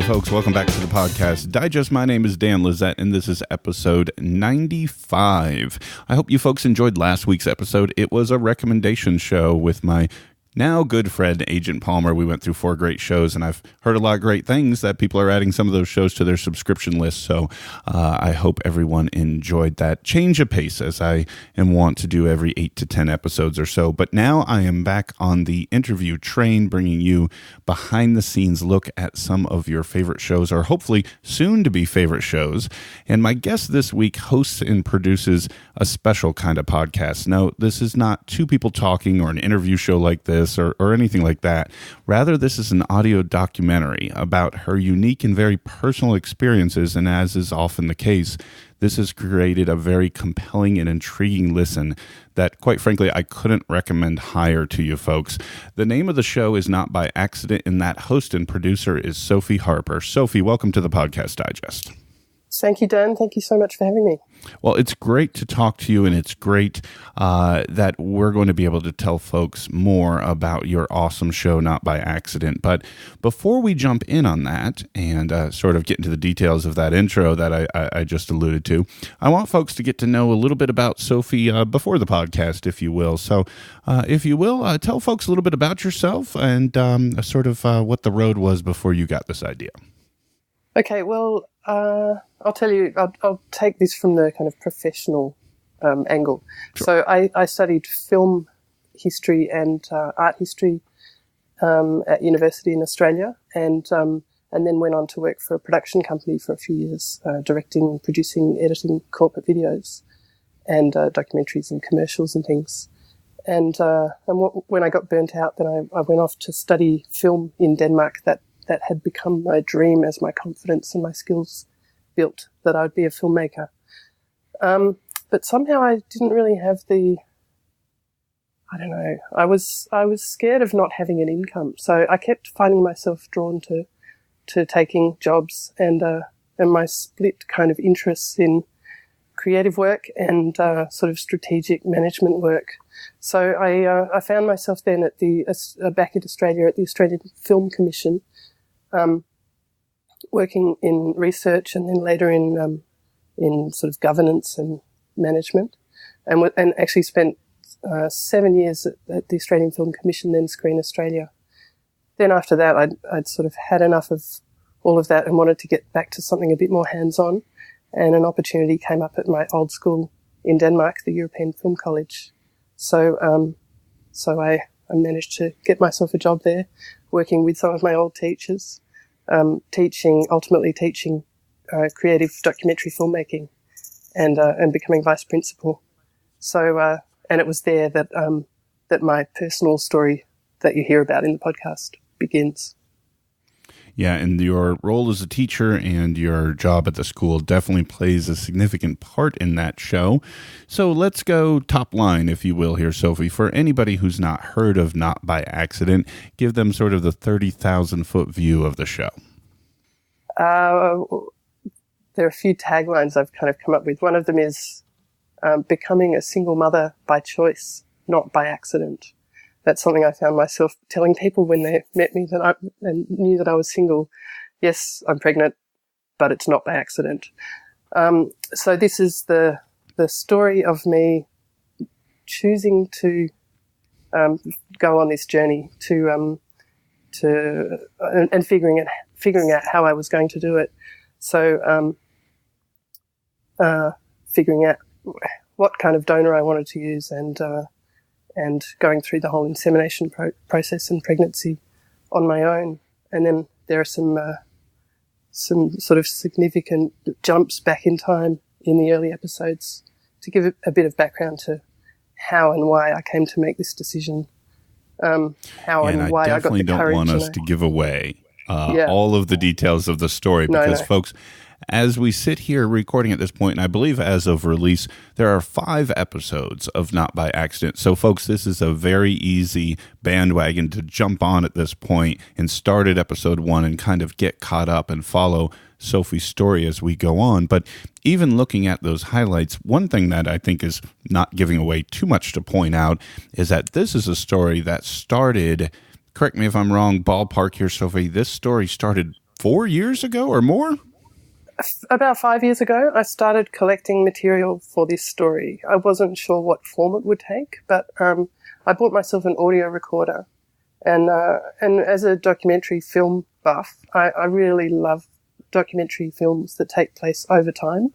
folks. Welcome back to the podcast Digest. My name is Dan Lizette, and this is episode 95. I hope you folks enjoyed last week's episode. It was a recommendation show with my now good friend, Agent Palmer. We went through 4 great shows, and I've heard a lot of great things that people are adding some of those shows to their subscription list. So I hope everyone enjoyed that change of pace, as I am wont to do every 8 to 10 episodes or so. But now I am back on the interview train, bringing you behind the scenes look at some of your favorite shows, or hopefully soon to be favorite shows. And my guest this week hosts and produces a special kind of podcast. Now, this is not two people talking or an interview show like this, or anything like that. Rather, this is an audio documentary about her unique and very personal experiences, and as is often the case, this has created a very compelling and intriguing listen that, quite frankly, I couldn't recommend higher to you folks. The name of the show is Not by Accident, and that host and producer is Sophie Harper. Sophie, welcome to the Podcast Digest. Thank you, Dan. Thank you so much for having me. Well, it's great to talk to you, and it's great that we're going to be able to tell folks more about your awesome show, Not by Accident. But before we jump in on that and sort of get into the details of that intro that I just alluded to, I want folks to get to know a little bit about Sophie before the podcast, if you will. So if you will, tell folks a little bit about yourself and sort of what the road was before you got this idea. Okay, well, I'll tell you, I'll take this from the kind of professional angle. Sure. So I studied film history and art history at university in Australia, and then went on to work for a production company for a few years, directing, producing, editing corporate videos and documentaries and commercials and things. And when I got burnt out, then I went off to study film in Denmark. That had become my dream as my confidence and my skills built, that I'd be a filmmaker. But somehow I didn't really have I was scared of not having an income. So I kept finding myself drawn to taking jobs, and my split kind of interests in creative work and sort of strategic management work. So I found myself then at back in Australia at the Australian Film Commission, working in research, and then later in sort of governance and management, and actually spent 7 years at the Australian Film Commission, then Screen Australia. Then after that, I'd sort of had enough of all of that and wanted to get back to something a bit more hands-on, and an opportunity came up at my old school in Denmark, the European Film College. So I managed to get myself a job there, working with some of my old teachers, ultimately teaching creative documentary filmmaking, and becoming vice principal. So, and it was there that my personal story that you hear about in the podcast begins. Yeah, and your role as a teacher and your job at the school definitely plays a significant part in that show. So let's go top line, if you will, here, Sophie. For anybody who's not heard of Not by Accident, give them sort of the 30,000-foot view of the show. There are a few taglines I've kind of come up with. One of them is becoming a single mother by choice, not by accident. That's something I found myself telling people when they met me and knew that I was single. Yes, I'm pregnant, but it's not by accident. So this is the story of me choosing to go on this journey and figuring out how I was going to do it. So figuring out what kind of donor I wanted to use, and going through the whole insemination process and pregnancy on my own. And then there are some sort of significant jumps back in time in the early episodes to give a bit of background to how and why I came to make this decision, why I got the courage. I definitely don't want us to give away all of the details of the story, because folks, as we sit here recording at this point, and I believe as of release, there are 5 episodes of Not by Accident. So, folks, this is a very easy bandwagon to jump on at this point and start at episode 1 and kind of get caught up and follow Sophie's story as we go on. But even looking at those highlights, one thing that I think is not giving away too much to point out is that this is a story that started, correct me if I'm wrong, ballpark here, Sophie, this story started 4 years ago or more? About 5 years ago, I started collecting material for this story. I wasn't sure what form it would take, but I bought myself an audio recorder. And as a documentary film buff, I really love documentary films that take place over time,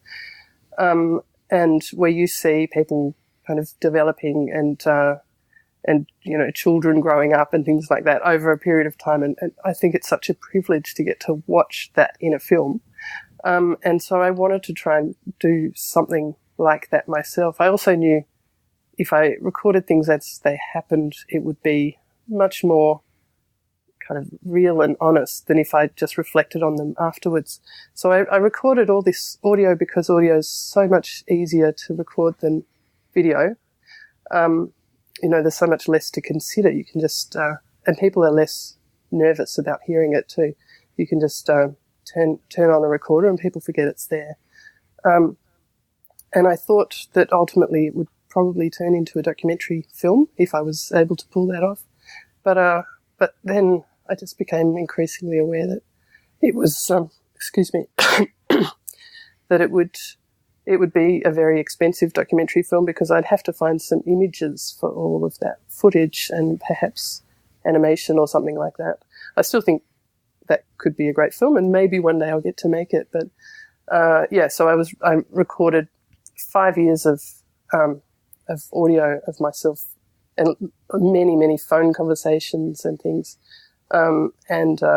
and where you see people kind of developing and children growing up and things like that over a period of time. And I think it's such a privilege to get to watch that in a film. And so I wanted to try and do something like that myself. I also knew if I recorded things as they happened, it would be much more kind of real and honest than if I just reflected on them afterwards. So I recorded all this audio because audio is so much easier to record than video. There's so much less to consider. You can just, and people are less nervous about hearing it too. You can just turn on a recorder and people forget it's there. And I thought that ultimately it would probably turn into a documentary film if I was able to pull that off. But then I just became increasingly aware that it was, that it would be a very expensive documentary film because I'd have to find some images for all of that footage and perhaps animation or something like that. I still think that could be a great film, and maybe one day I'll get to make it. But so I recorded 5 years of audio of myself and many phone conversations and things, and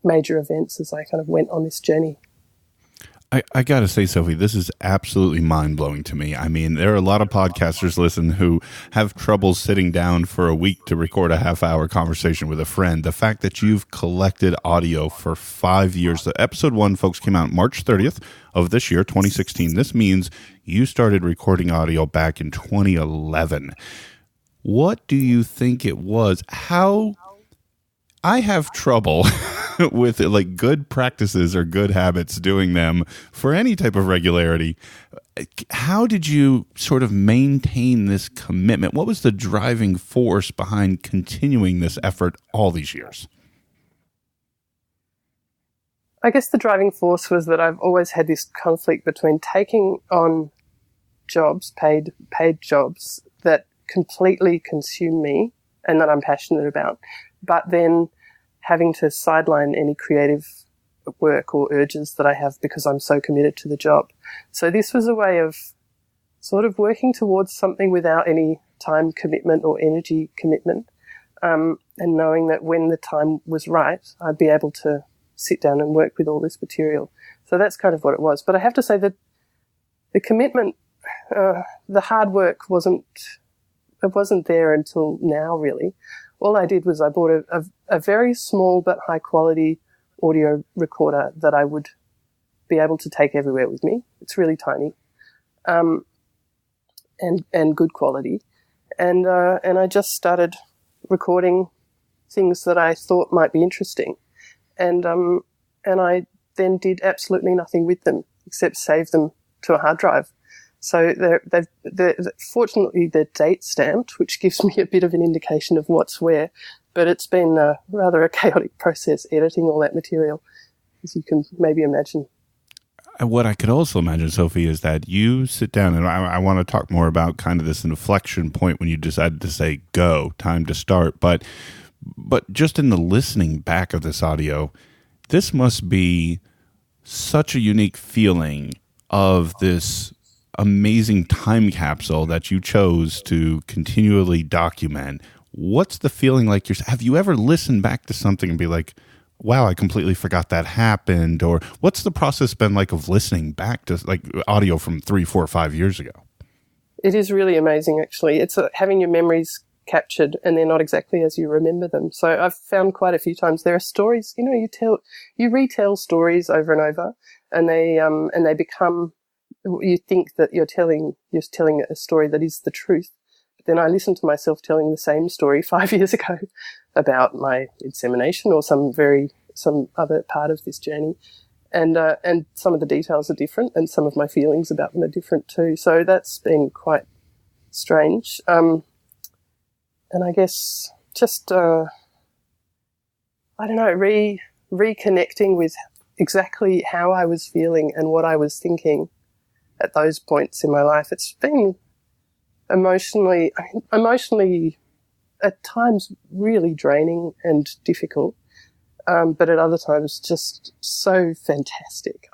major events as I kind of went on this journey. I got to say, Sophie, this is absolutely mind-blowing to me. I mean, there are a lot of podcasters who have trouble sitting down for a week to record a half-hour conversation with a friend. The fact that you've collected audio for 5 years. The episode 1, folks, came out March 30th of this year, 2016. This means you started recording audio back in 2011. What do you think it was? I have trouble with it, like good practices or good habits, doing them for any type of regularity. How did you sort of maintain this commitment? What was the driving force behind continuing this effort all these years? I guess the driving force was that I've always had this conflict between taking on jobs, paid jobs that completely consume me and that I'm passionate about, but then having to sideline any creative work or urges that I have because I'm so committed to the job. So this was a way of sort of working towards something without any time commitment or energy commitment, and knowing that when the time was right, I'd be able to sit down and work with all this material. So that's kind of what it was. But I have to say that the commitment, the hard work wasn't there until now, really. All I did was I bought a very small but high quality audio recorder that I would be able to take everywhere with me. It's really tiny, and good quality. And I just started recording things that I thought might be interesting. And I then did absolutely nothing with them except save them to a hard drive. So fortunately they're date stamped, which gives me a bit of an indication of what's where. But it's been rather a chaotic process editing all that material, as you can maybe imagine. What I could also imagine, Sophie, is that you sit down, and I want to talk more about kind of this inflection point when you decided to say, go, time to start. But just in the listening back of this audio, this must be such a unique feeling of this amazing time capsule that you chose to continually document. What's the feeling like? Have you ever listened back to something and be like, wow, I completely forgot that happened? Or what's the process been like of listening back to like audio from 3, 4, 5 years ago? It is really amazing, actually. It's having your memories captured and they're not exactly as you remember them. So I've found quite a few times there are stories, you retell stories over and over, and they become, you think that you're telling a story that is the truth. But then I listen to myself telling the same story 5 years ago about my insemination or some other part of this journey. And some of the details are different and some of my feelings about them are different too. So that's been quite strange. And I guess just, reconnecting with exactly how I was feeling and what I was thinking at those points in my life. It's been emotionally at times really draining and difficult, but at other times just so fantastic.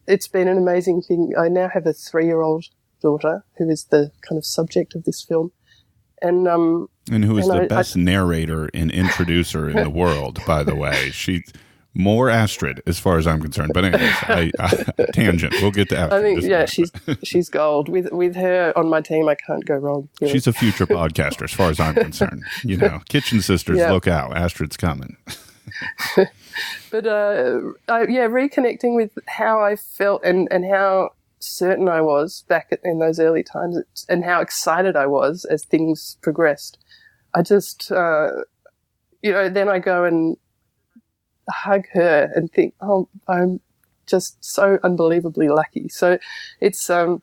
It's been an amazing thing. I now have a 3-year-old daughter who is the kind of subject of this film. And who is the best narrator and introducer in the world, by the way. She's more Astrid, as far as I'm concerned. But anyways, tangent. We'll get to Astrid. I think, she's gold. With her on my team, I can't go wrong. Really. She's a future podcaster, as far as I'm concerned. Kitchen Sisters, Look out. Astrid's coming. But, reconnecting with how I felt and how certain I was back in those early times and how excited I was as things progressed. I just, then I go and hug her and think, oh, I'm just so unbelievably lucky. So it's hard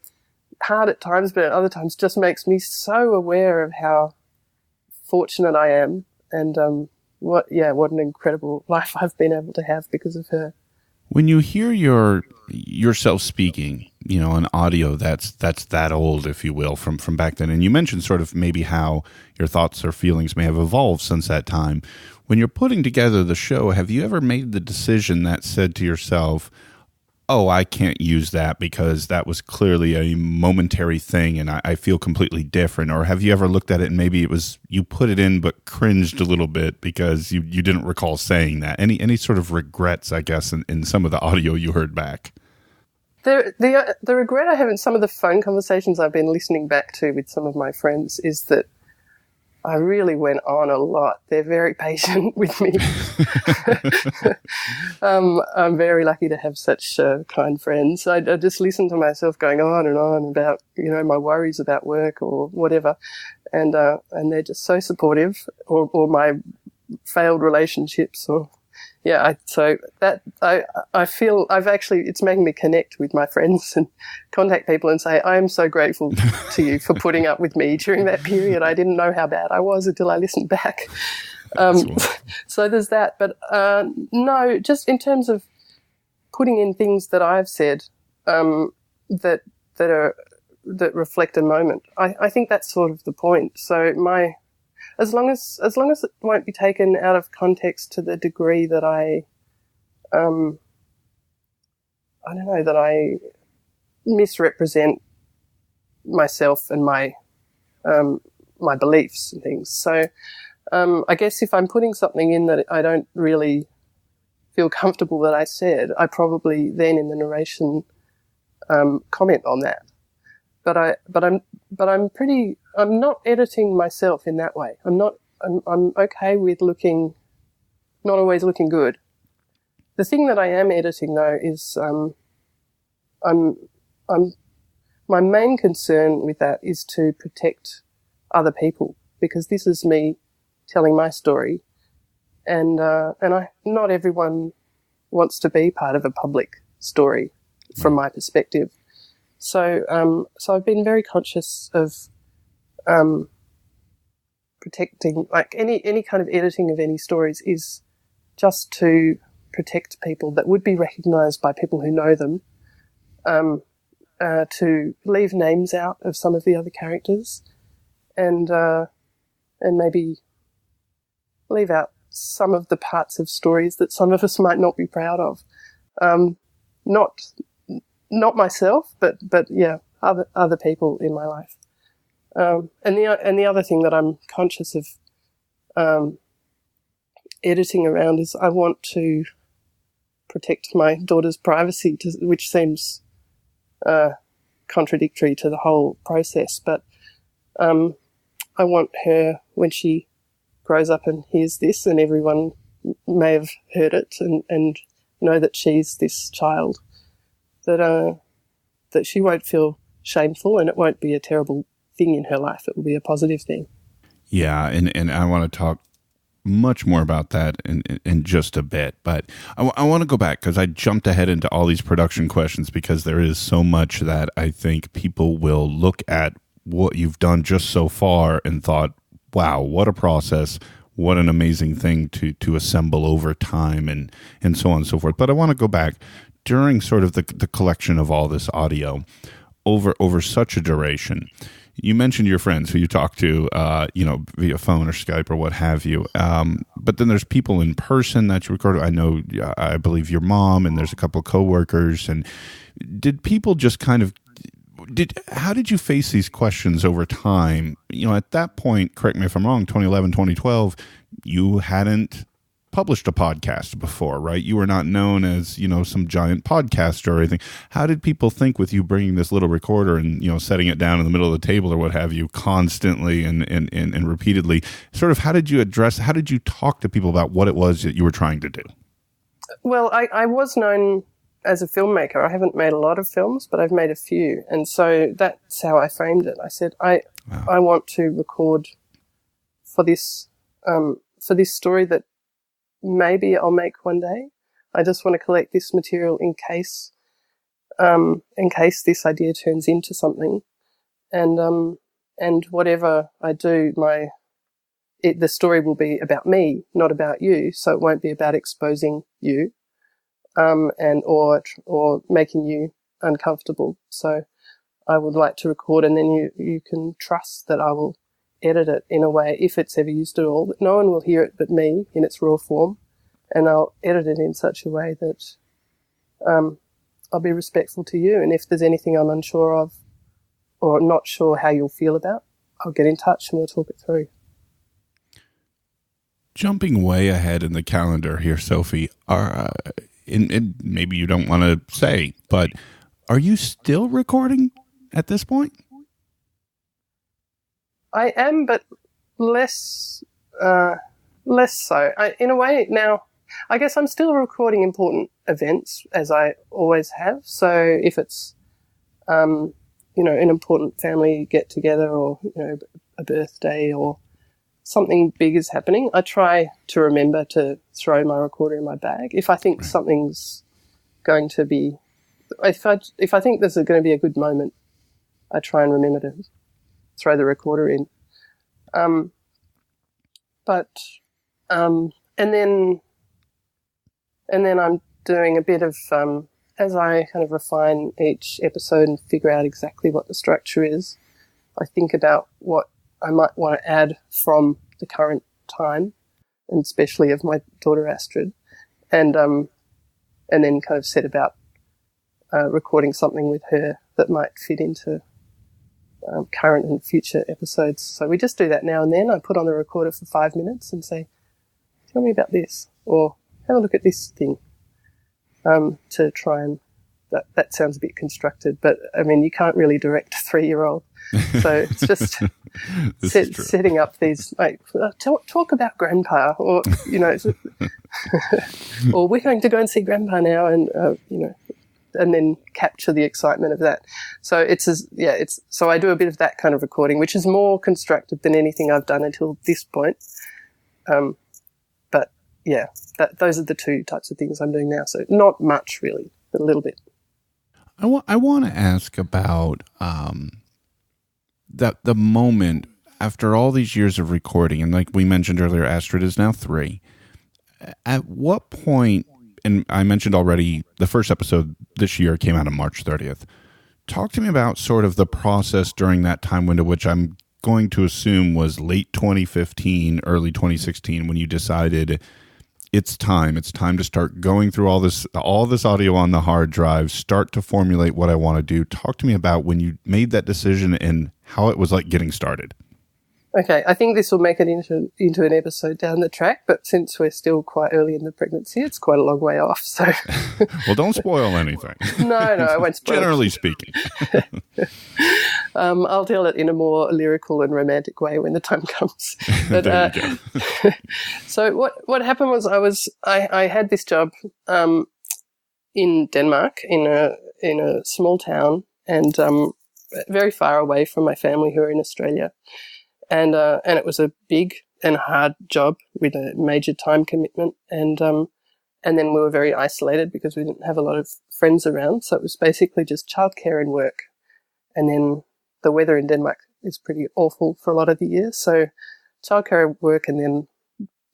at times, but at other times just makes me so aware of how fortunate I am and what an incredible life I've been able to have because of her. When you hear yourself speaking, an audio that's that old, if you will, from back then, and you mentioned sort of maybe how your thoughts or feelings may have evolved since that time. When you're putting together the show, have you ever made the decision that said to yourself, oh, I can't use that because that was clearly a momentary thing and I feel completely different? Or have you ever looked at it and maybe it was you put it in but cringed a little bit because you didn't recall saying that? Any sort of regrets, I guess, in some of the audio you heard back? The regret I have in some of the phone conversations I've been listening back to with some of my friends is that I really went on a lot. They're very patient with me. I'm very lucky to have such kind friends. I just listen to myself going on and on about, my worries about work or whatever. And they're just so supportive or my failed relationships or, so that I feel it's making me connect with my friends and contact people and say, I am so grateful to you for putting up with me during that period. I didn't know how bad I was until I listened back. So there's that. But no, just in terms of putting in things that I've said that reflect a moment, I think that's sort of the point. So as long as it won't be taken out of context to the degree that that I misrepresent myself and my beliefs and things. So I guess if I'm putting something in that I don't really feel comfortable that I said, I probably then in the narration comment on that. I'm not editing myself in that way. I'm okay with not always looking good. The thing that I am editing though is, my main concern with that is to protect other people, because this is me telling my story, and not everyone wants to be part of a public story from my perspective. So I've been very conscious of protecting, like any kind of editing of any stories is just to protect people that would be recognised by people who know them, to leave names out of some of the other characters, and maybe leave out some of the parts of stories that some of us might not be proud of. Not myself, but yeah, other people in my life. And the other thing that I'm conscious of editing around is I want to protect my daughter's privacy, which seems contradictory to the whole process. But I want her, when she grows up and hears this, and everyone may have heard it and know that she's this child, that she won't feel shameful, and it won't be a terrible thing in her life. It will be a positive thing. Yeah, and I want to talk much more about that in just a bit, but I want to go back because I jumped ahead into all these production questions because there is so much that I think people will look at what you've done just so far and thought, wow, what a process, what an amazing thing to assemble over time and so on and so forth. But I want to go back during sort of the collection of all this audio over such a duration. You mentioned your friends who you talk to, via phone or Skype or what have you. But then there's people in person that you record. I believe your mom, and there's a couple of coworkers. And did people just kind of how did you face these questions over time? At that point, correct me if I'm wrong, 2011, 2012, you hadn't published a podcast before, right? You were not known as, some giant podcaster or anything. How did people think with you bringing this little recorder and, setting it down in the middle of the table or what have you constantly and repeatedly? Sort of how did you talk to people about what it was that you were trying to do? Well, I was known as a filmmaker. I haven't made a lot of films, but I've made a few. And so that's how I framed it. I said, I want to record for this story that maybe I'll make one day. I just want to collect this material in case this idea turns into something. And whatever I do, the story will be about me, not about you. So it won't be about exposing you, or making you uncomfortable. So I would like to record, and then you can trust that I will edit it in a way, if it's ever used at all, that no one will hear it but me in its raw form, and I'll edit it in such a way that I'll be respectful to you, and if there's anything I'm unsure of or not sure how you'll feel about, I'll get in touch and we'll talk it through. Jumping way ahead in the calendar here, Sophie, and maybe you don't want to say, but are you still recording at this point? I am, but less so. In a way now, I guess I'm still recording important events as I always have. So if it's, an important family get together, or, a birthday or something big is happening, I try to remember to throw my recorder in my bag. If I think something's going to be, if I think there's going to be a good moment, I try and remember to throw the recorder in. And then I'm doing a bit of, as I kind of refine each episode and figure out exactly what the structure is, I think about what I might want to add from the current time, and especially of my daughter Astrid, and then kind of set about recording something with her that might fit into current and future episodes. So we just do that now and then. I put on the recorder for 5 minutes and say, tell me about this, or have a look at this thing, to try and, that sounds a bit constructed, but I mean, you can't really direct a 3-year-old. So it's just setting up these, like, talk about grandpa, or, or we're going to go and see grandpa now, and, and then capture the excitement of that. So so I do a bit of that kind of recording, which is more constructed than anything I've done until this point. But yeah, those are the two types of things I'm doing now. So not much really, but a little bit. I want to ask about the moment after all these years of recording, and like we mentioned earlier, Astrid is now 3. At what point, and I mentioned already, the first episode this year came out on March 30th. Talk to me about sort of the process during that time window, which I'm going to assume was late 2015, early 2016, when you decided it's time to start going through all this audio on the hard drive, start to formulate what I want to do. Talk to me about when you made that decision and how it was like getting started. Okay, I think this will make it into an episode down the track, but since we're still quite early in the pregnancy, it's quite a long way off. So, well, don't spoil anything. No, I won't spoil. Generally speaking, I'll tell it in a more lyrical and romantic way when the time comes. But there you go. So what happened was I had this job in Denmark in a small town, and very far away from my family who are in Australia. And it was a big and hard job with a major time commitment, and then we were very isolated because we didn't have a lot of friends around. So it was basically just childcare and work. And then the weather in Denmark is pretty awful for a lot of the year. So childcare and work, and then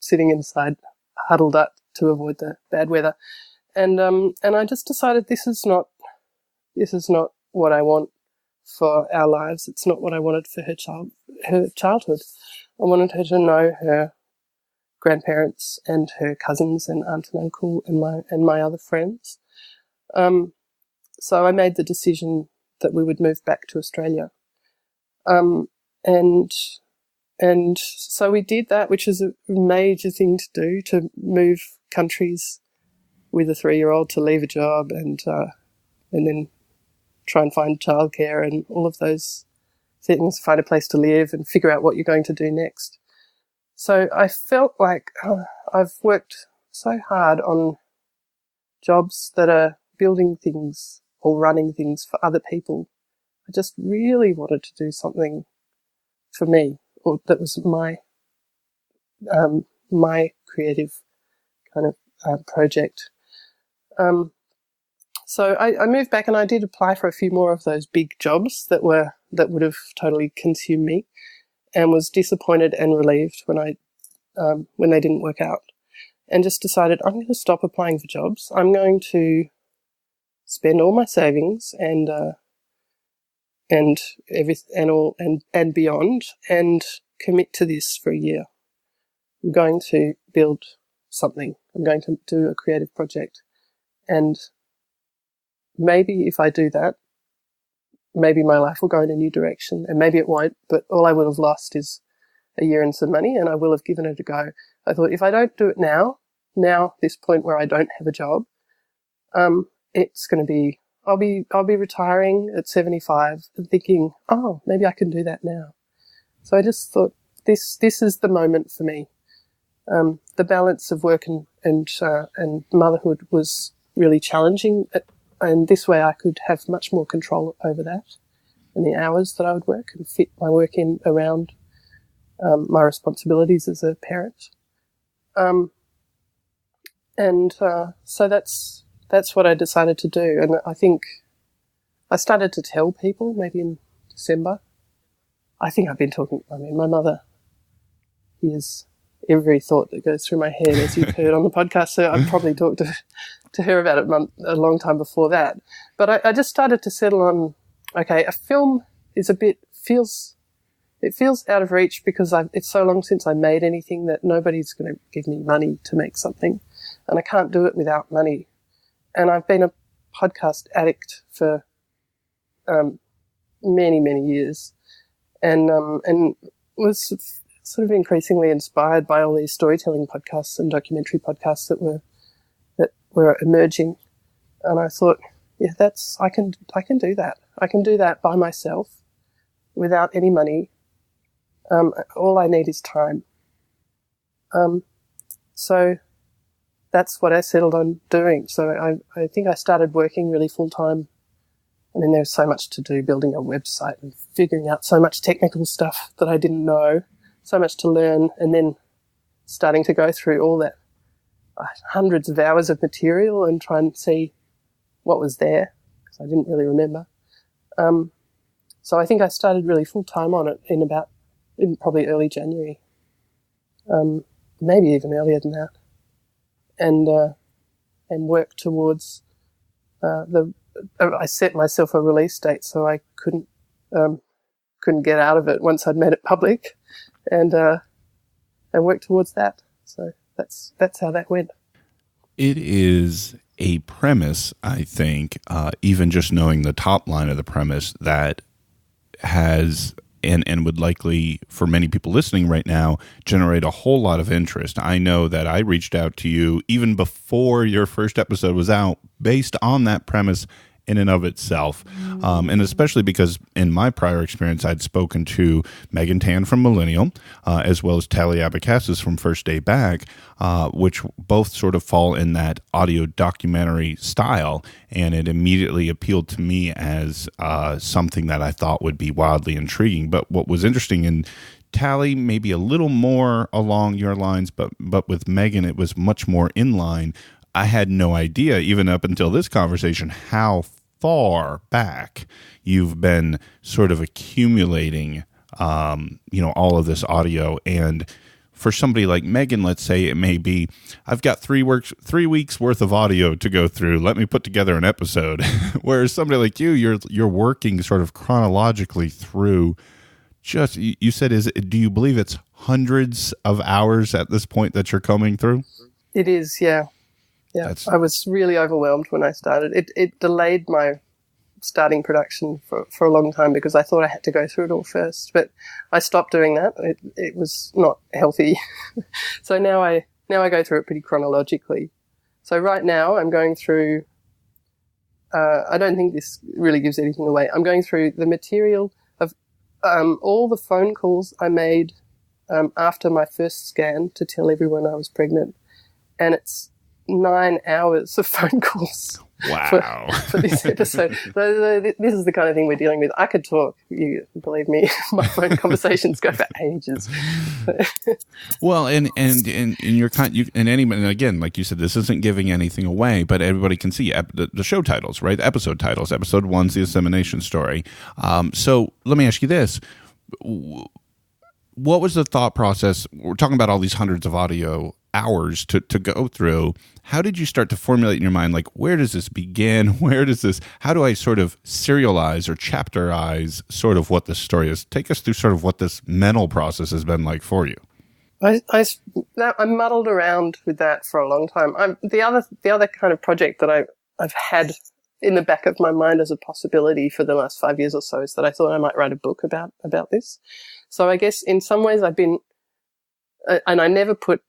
sitting inside, huddled up to avoid the bad weather. And I just decided this is not what I want for our lives. It's not what I wanted for her childhood. I wanted her to know her grandparents and her cousins and aunt and uncle and my other friends. So I made the decision that we would move back to Australia. And so we did that, which is a major thing to do, to move countries with a 3-year-old, to leave a job and then try and find childcare and all of those things, find a place to live and figure out what you're going to do next. So I felt like I've worked so hard on jobs that are building things or running things for other people. I just really wanted to do something for me, or that was my creative kind of project. So I moved back and I did apply for a few more of those big jobs that would have totally consumed me, and was disappointed and relieved when they didn't work out, and just decided I'm going to stop applying for jobs. I'm going to spend all my savings and beyond, and commit to this for a year. I'm going to build something. I'm going to do a creative project, and maybe if I do that, maybe my life will go in a new direction, and maybe it won't, but all I will have lost is a year and some money, and I will have given it a go. I thought, if I don't do it now, this point where I don't have a job, it's going to be, I'll be retiring at 75 and thinking, oh, maybe I can do that now. So I just thought, this is the moment for me. The balance of work and motherhood was really challenging, and this way I could have much more control over that and the hours that I would work, and fit my work in around my responsibilities as a parent. So that's what I decided to do. And I think I started to tell people maybe in December. I think I've been talking, my mother hears every thought that goes through my head, as you've heard on the podcast, so I've probably talked to her about it a long time before that. But I just started to settle on, okay, a film is it feels out of reach, because it's so long since I made anything that nobody's going to give me money to make something, and I can't do it without money. And I've been a podcast addict for many, many years, and was sort of increasingly inspired by all these storytelling podcasts and documentary podcasts that were emerging. And I thought, yeah, I can do that. I can do that by myself without any money. All I need is time. So that's what I settled on doing. So I think I started working really full time, and then there was so much to do, building a website and figuring out so much technical stuff that I didn't know, so much to learn, and then starting to go through all that hundreds of hours of material and try and see what was there, because I didn't really remember. So I think I started really full time on it in probably early January, maybe even earlier than that, and worked towards I set myself a release date so I couldn't get out of it once I'd made it public, and worked towards that. So that's how that went. It is a premise, I think, even just knowing the top line of the premise, that has and would likely, for many people listening right now, generate a whole lot of interest. I know that I reached out to you even before your first episode was out, based on that premise in and of itself. And especially because in my prior experience, I'd spoken to Megan Tan from Millennial, as well as Tally Abacassis from First Day Back, which both sort of fall in that audio documentary style. And it immediately appealed to me as something that I thought would be wildly intriguing. But what was interesting in Tally, maybe a little more along your lines, but with Megan, it was much more in line. I had no idea, even up until this conversation, how far back you've been sort of accumulating, all of this audio. And for somebody like Megan, let's say it may be, I've got 3 weeks worth of audio to go through. Let me put together an episode. Whereas somebody like you're working sort of chronologically through. Just, you said, do you believe it's hundreds of hours at this point that you're combing through? It is, yeah. Yeah, I was really overwhelmed when I started. It delayed my starting production for a long time because I thought I had to go through it all first. But I stopped doing that. It was not healthy. So now I go through it pretty chronologically. So right now I'm going through, I don't think this really gives anything away. I'm going through the material of all the phone calls I made after my first scan to tell everyone I was pregnant. And it's 9 hours of phone calls. Wow. For this episode. So this is the kind of thing we're dealing with. I could talk, you believe me, my phone conversations go for ages. Well, and you're and anybody, and again, like you said, this isn't giving anything away, but everybody can see the show titles, right? The episode titles. Episode 1's the insemination story. So let me ask you this. What was the thought process? We're talking about all these hundreds of audio hours to go through. How did you start to formulate in your mind, like, where does this begin? How do I sort of serialize or chapterize sort of what this story is? Take us through sort of what this mental process has been like for you. I muddled around with that for a long time. The other kind of project that I've had in the back of my mind as a possibility for the last 5 years or so is that I thought I might write a book about this. So I guess in some ways I've been, and I never put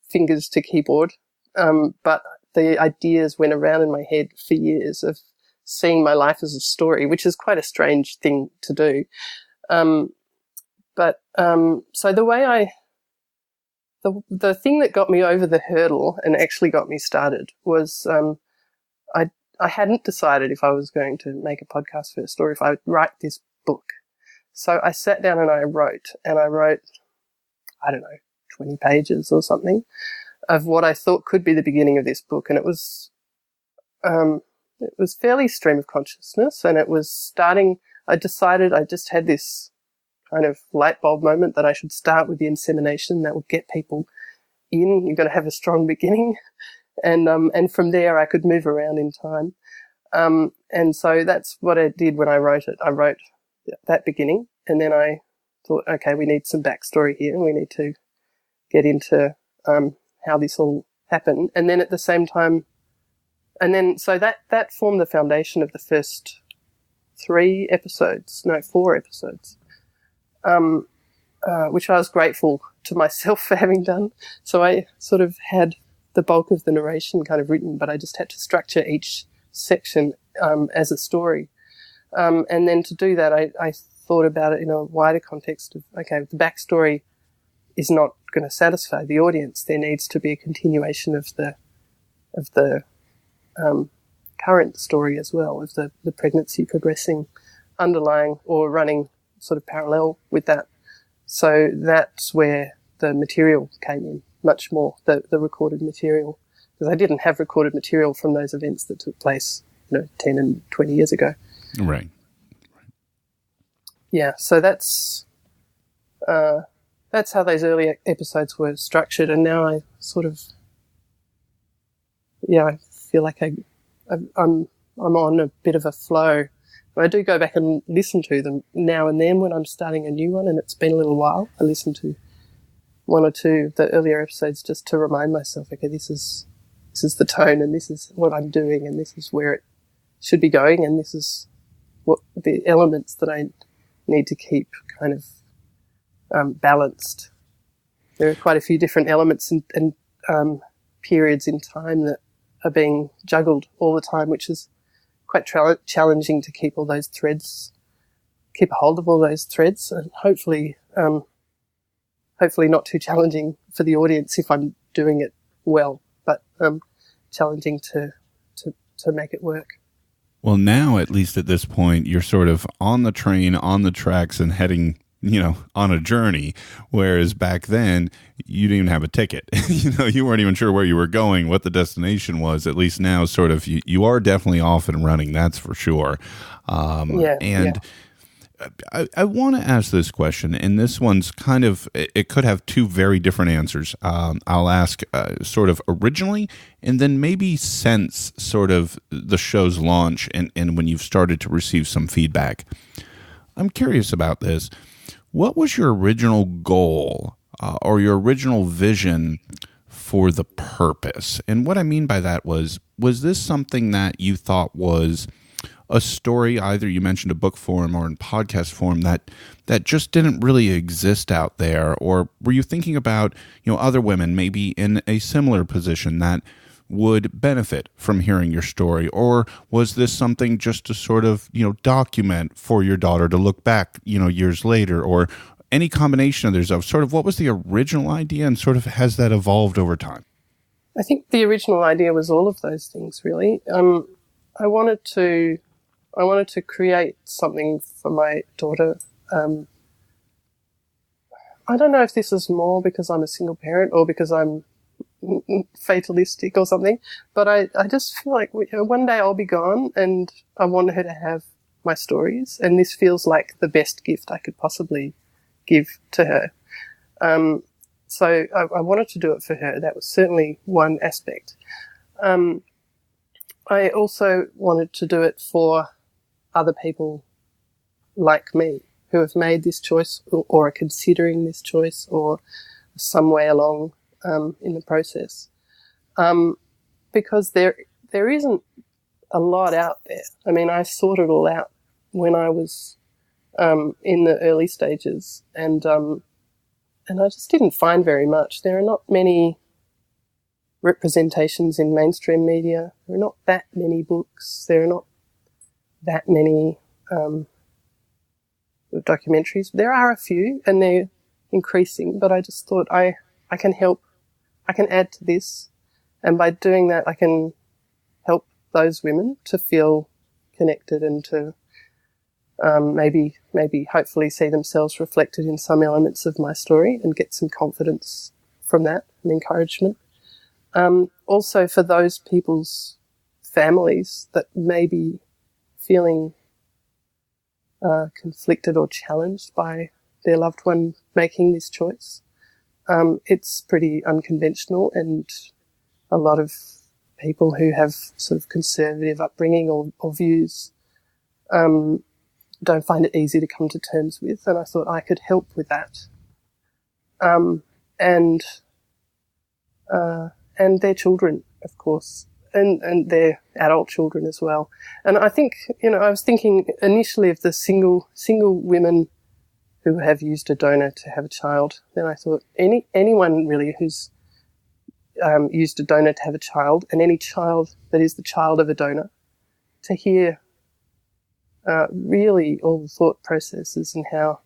fingers to keyboard, but the ideas went around in my head for years of seeing my life as a story, which is quite a strange thing to do. So the way the thing that got me over the hurdle and actually got me started was, I hadn't decided if I was going to make a podcast first or if I would write this book. So I sat down and I wrote, I don't know, 20 pages or something of what I thought could be the beginning of this book. And it was fairly stream of consciousness, and it was starting, I decided I just had this kind of light bulb moment that I should start with the insemination. That would get people in. You've got to have a strong beginning. And from there I could move around in time. And so that's what I did when I wrote it. I wrote that beginning, and then I thought, okay, we need some backstory here, and we need to get into how this all happened. And then at the same time, so that formed the foundation of the first 4 episodes, which I was grateful to myself for having done. So I sort of had the bulk of the narration kind of written, but I just had to structure each section as a story. And then to do that, I thought about it in a wider context of, okay, the backstory is not going to satisfy the audience. There needs to be a continuation of the current story as well, of the pregnancy progressing, underlying or running sort of parallel with that. So that's where the material came in much more, the recorded material, because I didn't have recorded material from those events that took place, 10 and 20 years ago. Right. Yeah, so that's how those early episodes were structured, and now I sort of, I feel like I'm on a bit of a flow. I do go back and listen to them now and then when I'm starting a new one, and it's been a little while. I listen to one or two of the earlier episodes just to remind myself, okay, this is the tone, and this is what I'm doing, and this is where it should be going, and this is what the elements that I need to keep kind of balanced. There are quite a few different elements and periods in time that are being juggled all the time, which is quite challenging to keep all those threads, keep a hold of all those threads, and hopefully not too challenging for the audience if I'm doing it well, but challenging to make it work. Well, now, at least at this point, you're sort of on the train, on the tracks, and heading, on a journey, whereas back then, you didn't even have a ticket. You weren't even sure where you were going, what the destination was. At least now, sort of, you are definitely off and running, that's for sure. I want to ask this question, and this one's kind of, it could have two very different answers. I'll ask sort of originally, and then maybe since sort of the show's launch and when you've started to receive some feedback. I'm curious about this. What was your original goal or your original vision for the purpose? And what I mean by that was this something that you thought was a story, either you mentioned a book form or in podcast form, that just didn't really exist out there? Or were you thinking about, other women maybe in a similar position that would benefit from hearing your story? Or was this something just to sort of, document for your daughter to look back, years later, or any combination of those? Sort of what was the original idea, and sort of has that evolved over time? I think the original idea was all of those things, really. I wanted to create something for my daughter. I don't know if this is more because I'm a single parent or because I'm fatalistic or something, but I just feel like one day I'll be gone, and I want her to have my stories, and this feels like the best gift I could possibly give to her. So I wanted to do it for her. That was certainly one aspect. I also wanted to do it for other people like me who have made this choice or are considering this choice or some way along in the process, because there isn't a lot out there. I mean, I sorted it all out when I was in the early stages, and I just didn't find very much. There are not many representations in mainstream media. There are not that many books. There are not that many documentaries. There are a few, and they're increasing, but I just thought I can help. I can add to this, and by doing that I can help those women to feel connected and to maybe hopefully see themselves reflected in some elements of my story and get some confidence from that and encouragement. Also for those people's families that may be feeling conflicted or challenged by their loved one making this choice. It's pretty unconventional, and a lot of people who have sort of conservative upbringing or views don't find it easy to come to terms with, and I thought I could help with that. And their children, of course, and their adult children as well. And I think, I was thinking initially of the single women who have used a donor to have a child. Then I thought anyone really who's used a donor to have a child, and any child that is the child of a donor, to hear really all the thought processes and how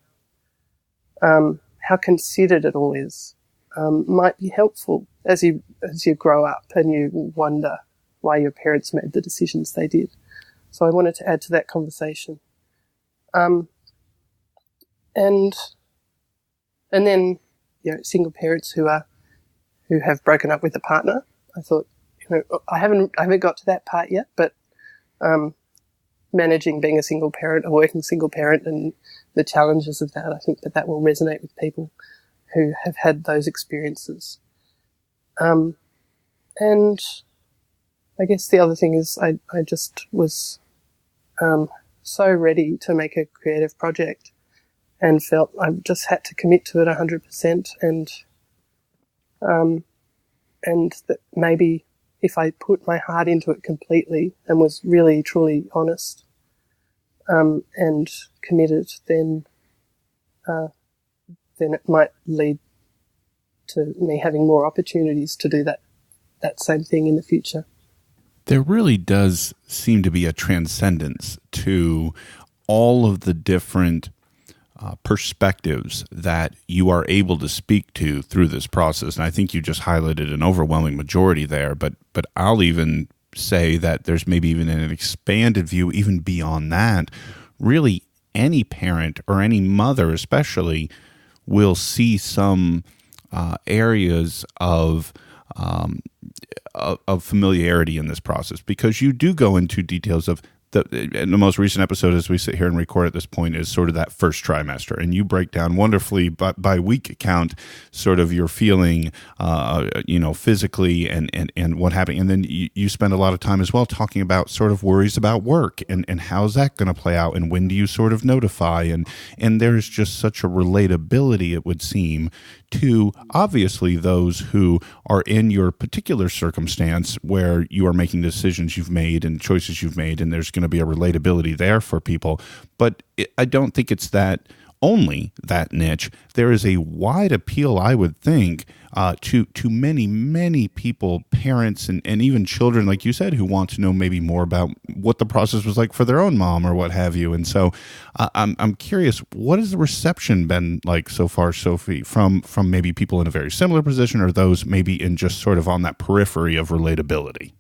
considered it all is, might be helpful as you grow up and you wonder why your parents made the decisions they did. So I wanted to add to that conversation. And then, single parents who have broken up with a partner. I thought, I haven't got to that part yet, but managing being a single parent, a working single parent, and the challenges of that, I think that will resonate with people who have had those experiences. And I guess the other thing is I just was so ready to make a creative project and felt I just had to commit to it 100%, and that maybe if I put my heart into it completely and was really, truly honest and committed, then it might lead to me having more opportunities to do that same thing in the future. There really does seem to be a transcendence to all of the different perspectives that you are able to speak to through this process. And I think you just highlighted an overwhelming majority there, but I'll even say that there's maybe even an expanded view even beyond that. Really, any parent or any mother especially will see some areas of familiarity in this process, because you do go into details of the most recent episode, as we sit here and record at this point, is sort of that first trimester, and you break down wonderfully by week count sort of your feeling, physically and what happened, and then you spend a lot of time as well talking about sort of worries about work and how's that going to play out, and when do you sort of notify, and there's just such a relatability, it would seem, to obviously those who are in your particular circumstance where you are making decisions you've made and choices you've made, and there's going to be a relatability there for people. But I don't think it's that only that niche. There is a wide appeal, I would think, to many people, parents and even children, like you said, who want to know maybe more about what the process was like for their own mom or what have you. And so I'm curious, what has the reception been like so far, Sophie, from maybe people in a very similar position or those maybe in just sort of on that periphery of relatability?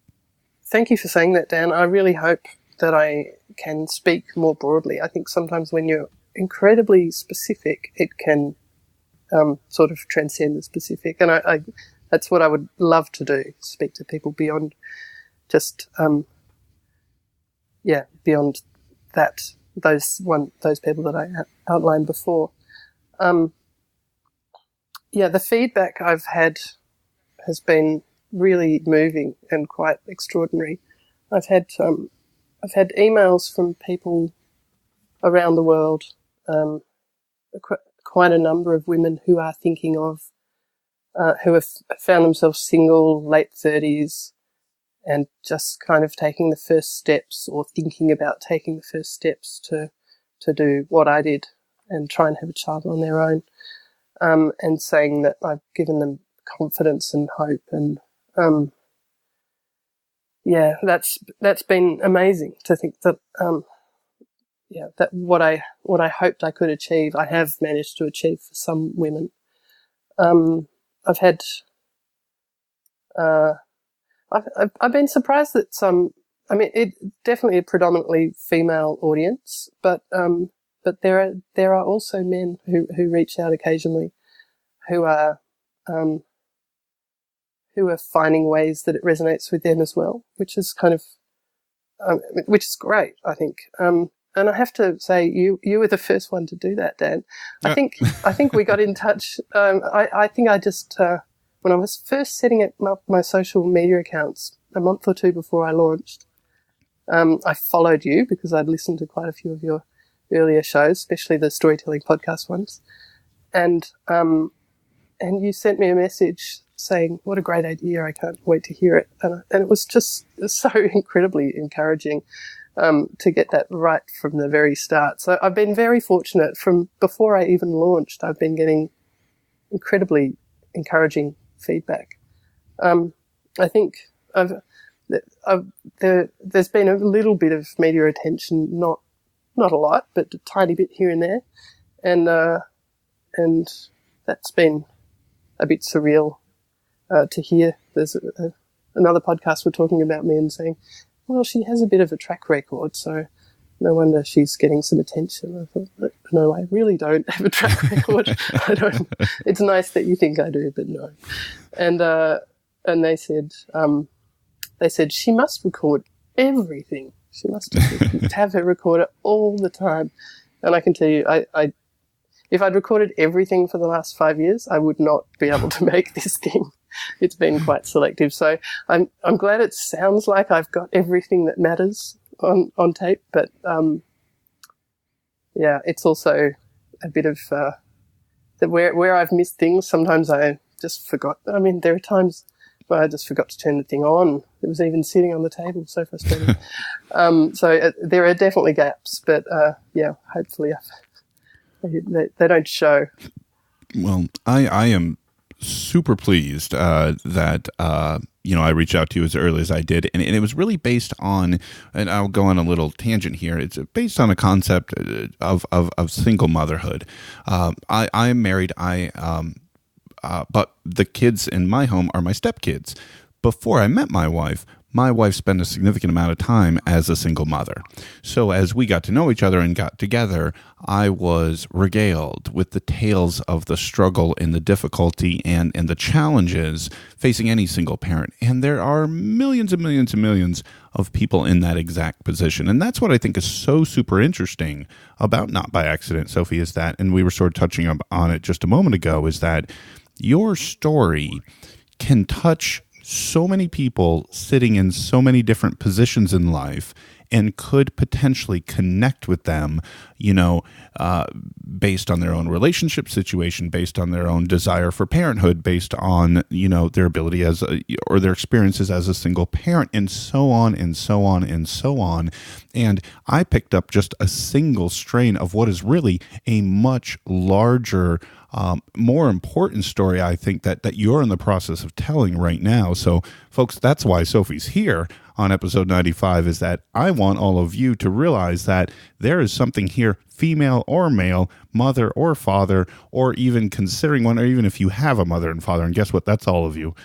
Thank you for saying that, Dan. I really hope that I can speak more broadly. I think sometimes when you're incredibly specific, it can sort of transcend the specific. And I that's what I would love to do, speak to people beyond just, beyond that, those people that I outlined before. The feedback I've had has been really moving and quite extraordinary. I've had emails from people around the world, quite a number of women who are thinking of, who have found themselves single, late 30s, and just kind of taking the first steps or thinking about taking the first steps to do what I did and try and have a child on their own, and saying that I've given them confidence and hope, and that's been amazing to think that that what I hoped I could achieve, I have managed to achieve for some women. I've had I've been surprised that some. I mean, it definitely a predominantly female audience, but there are also men who reach out occasionally, who are finding ways that it resonates with them as well, which is kind of which is great, I think. And I have to say, you were the first one to do that, Dan. I think we got in touch. I think I just when I was first setting up my social media accounts a month or two before I launched, I followed you because I'd listened to quite a few of your earlier shows, especially the storytelling podcast ones, and you sent me a message saying, "What a great idea! I can't wait to hear it." And it was just so incredibly encouraging. To get that right from the very start. So I've been very fortunate. From before I even launched, I've been getting incredibly encouraging feedback. I think there's been a little bit of media attention, not a lot, but a tiny bit here and there, and that's been a bit surreal to hear. There's another podcast were talking about me and saying, well, she has a bit of a track record, so no wonder she's getting some attention. I thought, no, I really don't have a track record. I don't. It's nice that you think I do, but no. And they said she must record everything. She must have her recorder all the time. And I can tell you, I if I'd recorded everything for the last 5 years, I would not be able to make this thing. It's been quite selective. So I'm glad it sounds like I've got everything that matters on tape, but it's also a bit of that where I've missed things. Sometimes I just forgot. I mean, there are times where I just forgot to turn the thing on. It was even sitting on the table. So frustrating. So there are definitely gaps, but hopefully they don't show. Well, I am super pleased that I reached out to you as early as I did, and it was really based on, and I'll go on a little tangent here. It's based on a concept of single motherhood. I am married. But the kids in my home are my stepkids. Before I met my wife, my wife spent a significant amount of time as a single mother. So as we got to know each other and got together, I was regaled with the tales of the struggle and the difficulty and the challenges facing any single parent. And there are millions and millions and millions of people in that exact position. And that's what I think is so super interesting about Not by Accident, Sophie, is that, and we were sort of touching on it just a moment ago, is that your story can touch so many people sitting in so many different positions in life and could potentially connect with them, based on their own relationship situation, based on their own desire for parenthood, based on, their ability or their experiences as a single parent, and so on and so on and so on. And I picked up just a single strain of what is really a much larger, more important story, I think, that you're in the process of telling right now. So, folks, that's why Sophie's here on episode 95, is that I want all of you to realize that there is something here, female or male, mother or father, or even considering one, or even if you have a mother and father, and guess what, that's all of you,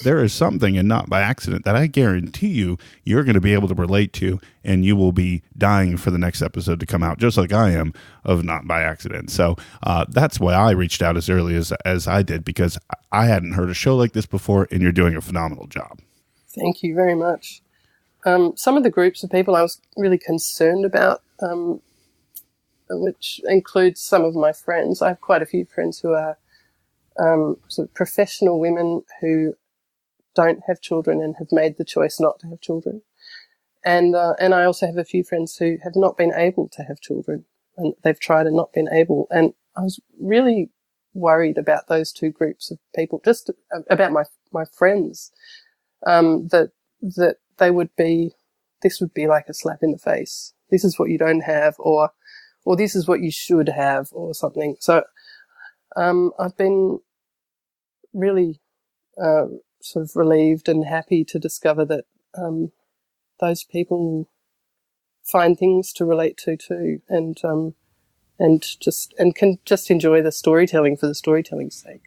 there is something, and Not by Accident, that I guarantee you're going to be able to relate to, and you will be dying for the next episode to come out, just like I am of Not by Accident. So that's why I reached out as early as I did, because I hadn't heard a show like this before, and you're doing a phenomenal job. Thank you very much. Some of the groups of people I was really concerned about, which includes some of my friends. I have quite a few friends who are sort of professional women who don't have children and have made the choice not to have children. And I also have a few friends who have not been able to have children, and they've tried and not been able. And I was really worried about those two groups of people, just about my friends, that they would be, this would be like a slap in the face. This is what you don't have, or this is what you should have, or something. So I've been really sort of relieved and happy to discover that those people find things to relate to too, and can just enjoy the storytelling for the storytelling's sake.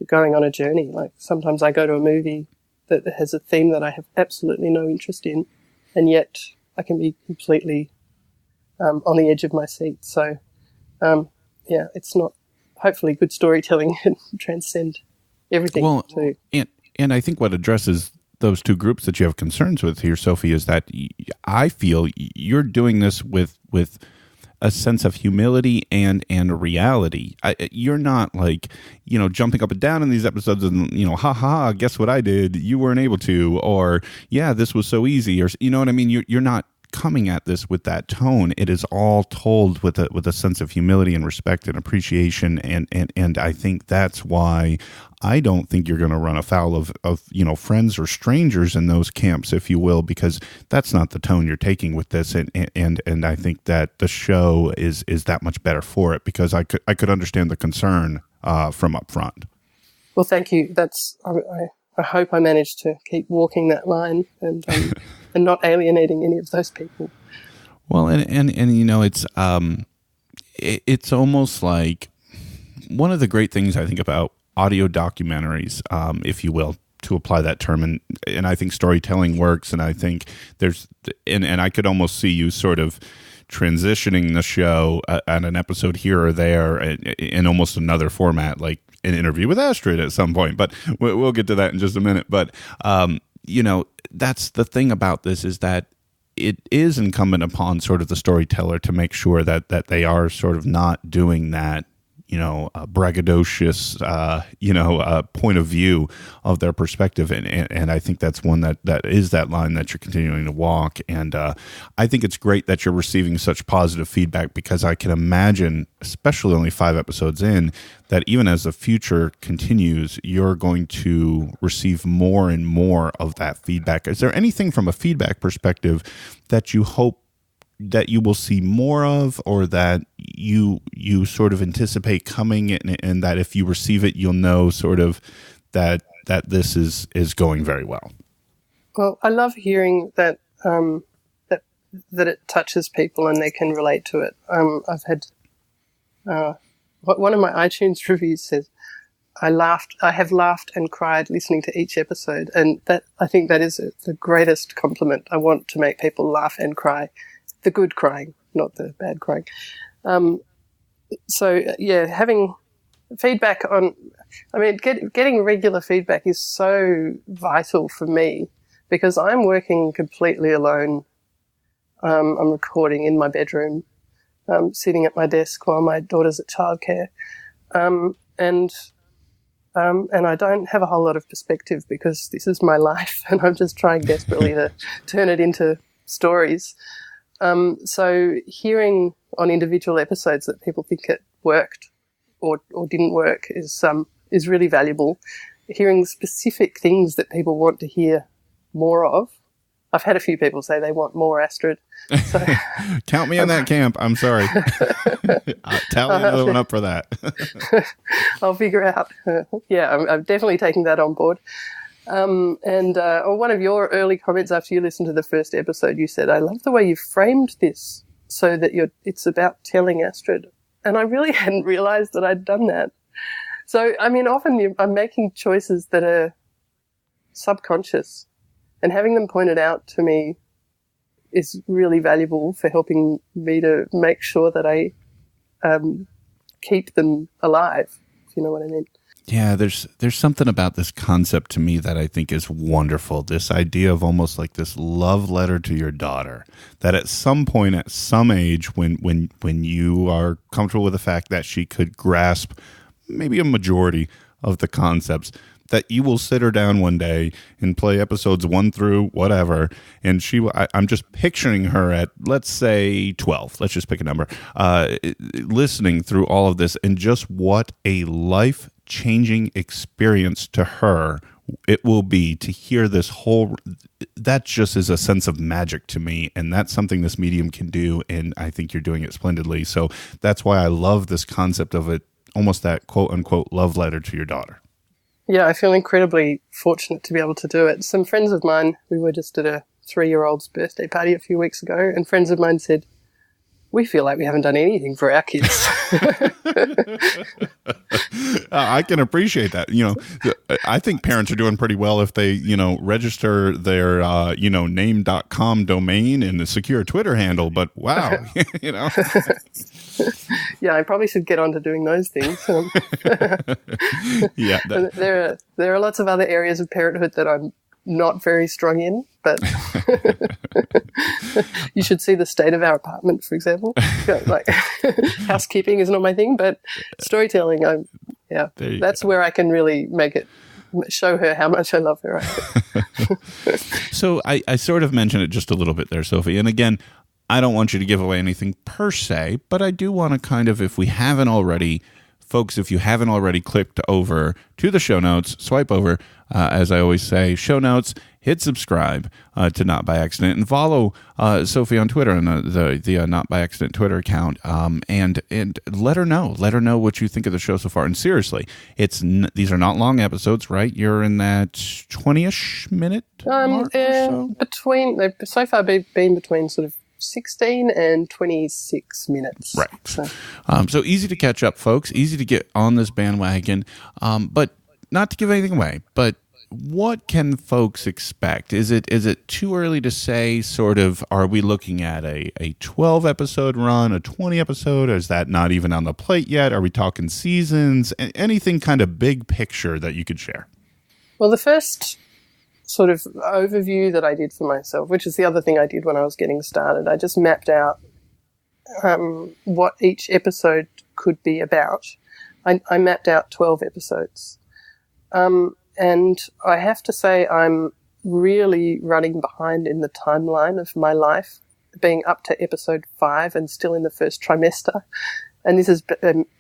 Going on a journey. Like sometimes I go to a movie that has a theme that I have absolutely no interest in, and yet I can be completely on the edge of my seat. So, it's not, hopefully good storytelling can transcend everything. Well, too. And I think what addresses those two groups that you have concerns with here, Sophie, is that I feel you're doing this with a sense of humility and reality. You're not like, jumping up and down in these episodes and, guess what I did? You weren't able to, or yeah, this was so easy, or you know what I mean? You're not coming at this with that tone. It is all told with a sense of humility and respect and appreciation. And I think that's why I don't think you're going to run afoul of friends or strangers in those camps, if you will, because that's not the tone you're taking with this. And I think that the show is that much better for it, because I could understand the concern from up front. Well, thank you. I hope I managed to keep walking that line and not alienating any of those people. Well, and it's almost like one of the great things I think about audio documentaries, if you will, to apply that term, and I think storytelling works, and I think there's and I could almost see you sort of transitioning the show at an episode here or there in almost another format, like an interview with Astrid at some point, but we'll get to that in just a minute. But that's the thing about this, is that it is incumbent upon sort of the storyteller to make sure that they are sort of not doing that, braggadocious, point of view of their perspective. And I think that's one that is that line that you're continuing to walk. And I think it's great that you're receiving such positive feedback, because I can imagine, especially only 5 episodes in, that even as the future continues, you're going to receive more and more of that feedback. Is there anything from a feedback perspective that you hope that you will see more of, or that you sort of anticipate coming, and that if you receive it, you'll know sort of that this is going very well? Well, I love hearing that that it touches people and they can relate to it. I've had one of my iTunes reviews says, I have laughed and cried listening to each episode, and I think that is the greatest compliment. I want to make people laugh and cry, the good crying, not the bad crying. So yeah, having feedback getting regular feedback is so vital for me because I'm working completely alone. I'm recording in my bedroom, sitting at my desk while my daughter's at childcare, and I don't have a whole lot of perspective because this is my life and I'm just trying desperately to turn it into stories. So hearing on individual episodes that people think it worked or didn't work is really valuable. Hearing specific things that people want to hear more of. I've had a few people say they want more Astrid. So, count me in that camp. I'm sorry. I'll tally another one up for that. I'll figure out. I'm definitely taking that on board. On one of your early comments after you listened to the first episode, you said, "I love the way you framed this so that it's about telling Astrid." And I really hadn't realised that I'd done that. So, I mean, often I'm making choices that are subconscious, and having them pointed out to me is really valuable for helping me to make sure that I keep them alive, if you know what I mean. Yeah, there's something about this concept to me that I think is wonderful. This idea of almost like this love letter to your daughter, that at some point, at some age, when you are comfortable with the fact that she could grasp maybe a majority of the concepts, that you will sit her down one day and play episodes 1 through whatever, and I'm just picturing her at, let's say, 12. Let's just pick a number. Listening through all of this, and just what a life-changing experience to her it will be to hear this whole. That just is a sense of magic to me, and that's something this medium can do, and I think you're doing it splendidly. So that's why I love this concept of it, almost that quote-unquote love letter to your daughter. Yeah, I feel incredibly fortunate to be able to do it. Some friends of mine, we were just at a 3-year-old's birthday party a few weeks ago, and friends of mine said, "We feel like we haven't done anything for our kids." I can appreciate that. I think parents are doing pretty well if they, register their, name.com domain and a secure Twitter handle. But wow, Yeah, I probably should get on to doing those things. Yeah. There are lots of other areas of parenthood that I'm not very strong in, but you should see the state of our apartment, for example. Like housekeeping is not my thing, but storytelling, that's where I can really show her how much I love her. So I sort of mentioned it just a little bit there, Sophie. And again, I don't want you to give away anything per se, but I do want to kind of, if you haven't already clicked over to the show notes, swipe over, as I always say, show notes, hit subscribe to Not By Accident, and follow Sophie on Twitter on the Not By Accident Twitter account, and let her know what you think of the show so far. And seriously, these are not long episodes, right? You're in that 20-ish minute mark or so? They've so far been between sort of 16 and 26 minutes. Right. So easy to catch up, folks. Easy to get on this bandwagon. But not to give anything away, but what can folks expect? Is it too early to say, sort of, are we looking at a 12-episode run, a 20-episode? Is that not even on the plate yet? Are we talking seasons? Anything kind of big picture that you could share? Well, the first sort of overview that I did for myself, which is the other thing I did when I was getting started, I just mapped out what each episode could be about. I mapped out 12 episodes. And I have to say I'm really running behind in the timeline of my life, being up to episode 5 and still in the first trimester. And this is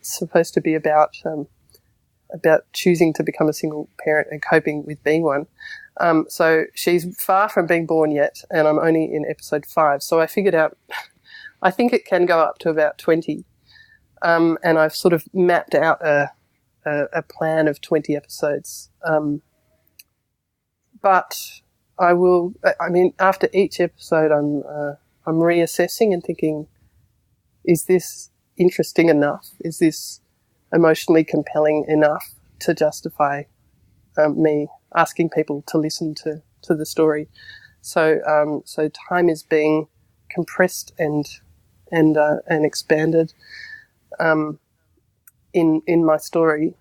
supposed to be about choosing to become a single parent and coping with being one. So she's far from being born yet, and I'm only in episode 5. So I figured out, I think it can go up to about 20. And I've sort of mapped out a plan of 20 episodes. But after each episode, I'm reassessing and thinking, is this interesting enough? Is this emotionally compelling enough to justify me asking people to listen to the story. So time is being compressed and expanded in my story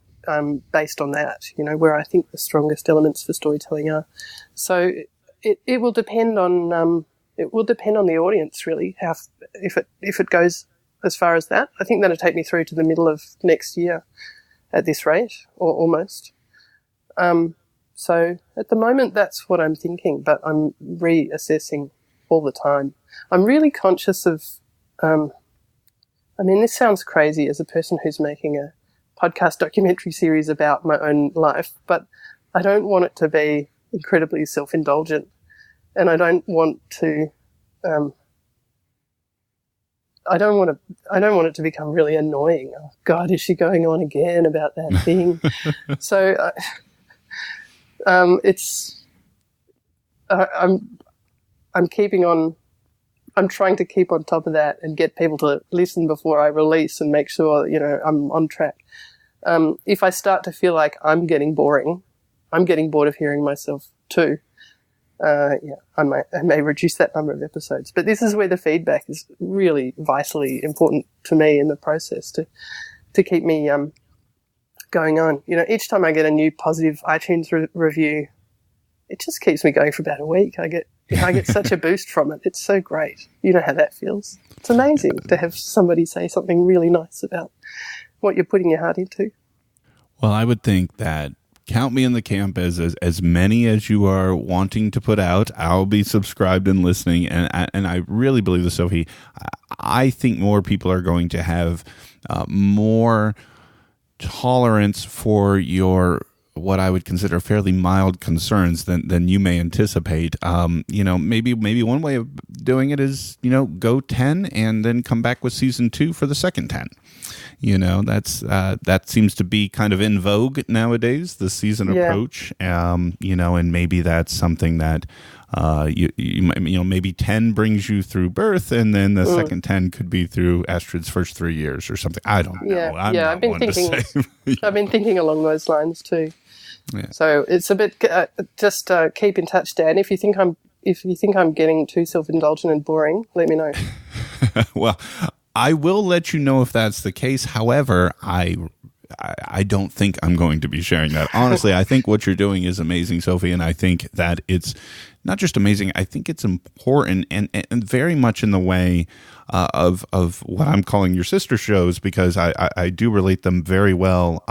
based on that, where I think the strongest elements for storytelling are. So it will depend on the audience, really. If it goes as far as that, I think that'll take me through to the middle of next year at this rate, or almost. So at the moment, that's what I'm thinking, but I'm reassessing all the time. I'm really conscious of, this sounds crazy as a person who's making a podcast documentary series about my own life, but I don't want it to be incredibly self-indulgent, and I don't want to, I don't want it to become really annoying. Oh God, is she going on again about that thing? So, I'm trying to keep on top of that and get people to listen before I release and make sure, I'm on track. If I start to feel like I'm getting bored of hearing myself too, I may reduce that number of episodes. But this is where the feedback is really vitally important to me in the process to keep me going on. Each time I get a new positive iTunes review, it just keeps me going for about a week. I get such a boost from it. It's so great. You know how that feels. It's amazing to have somebody say something really nice about what you're putting your heart into. Well, I would think that count me in the camp as many as you are wanting to put out. I'll be subscribed and listening, and I really believe this, Sophie. I think more people are going to have more tolerance for your what I would consider fairly mild concerns than you may anticipate. Maybe one way of doing it is, go 10 and then come back with season 2 for the second 10. That seems to be kind of in vogue nowadays, the season approach. And maybe that's something that maybe 10 brings you through birth, and then the second 10 could be through Astrid's first 3 years or something. I don't know. I've been thinking along those lines too. Yeah. So it's a bit just keep in touch, Dan. If you think I'm getting too self-indulgent and boring, let me know. Well, I will let you know if that's the case. However, I don't think I'm going to be sharing that. Honestly, I think what you're doing is amazing, Sophie, and I think that it's not just amazing. I think it's important and very much in the way of what I'm calling your sister shows, because I do relate them very well,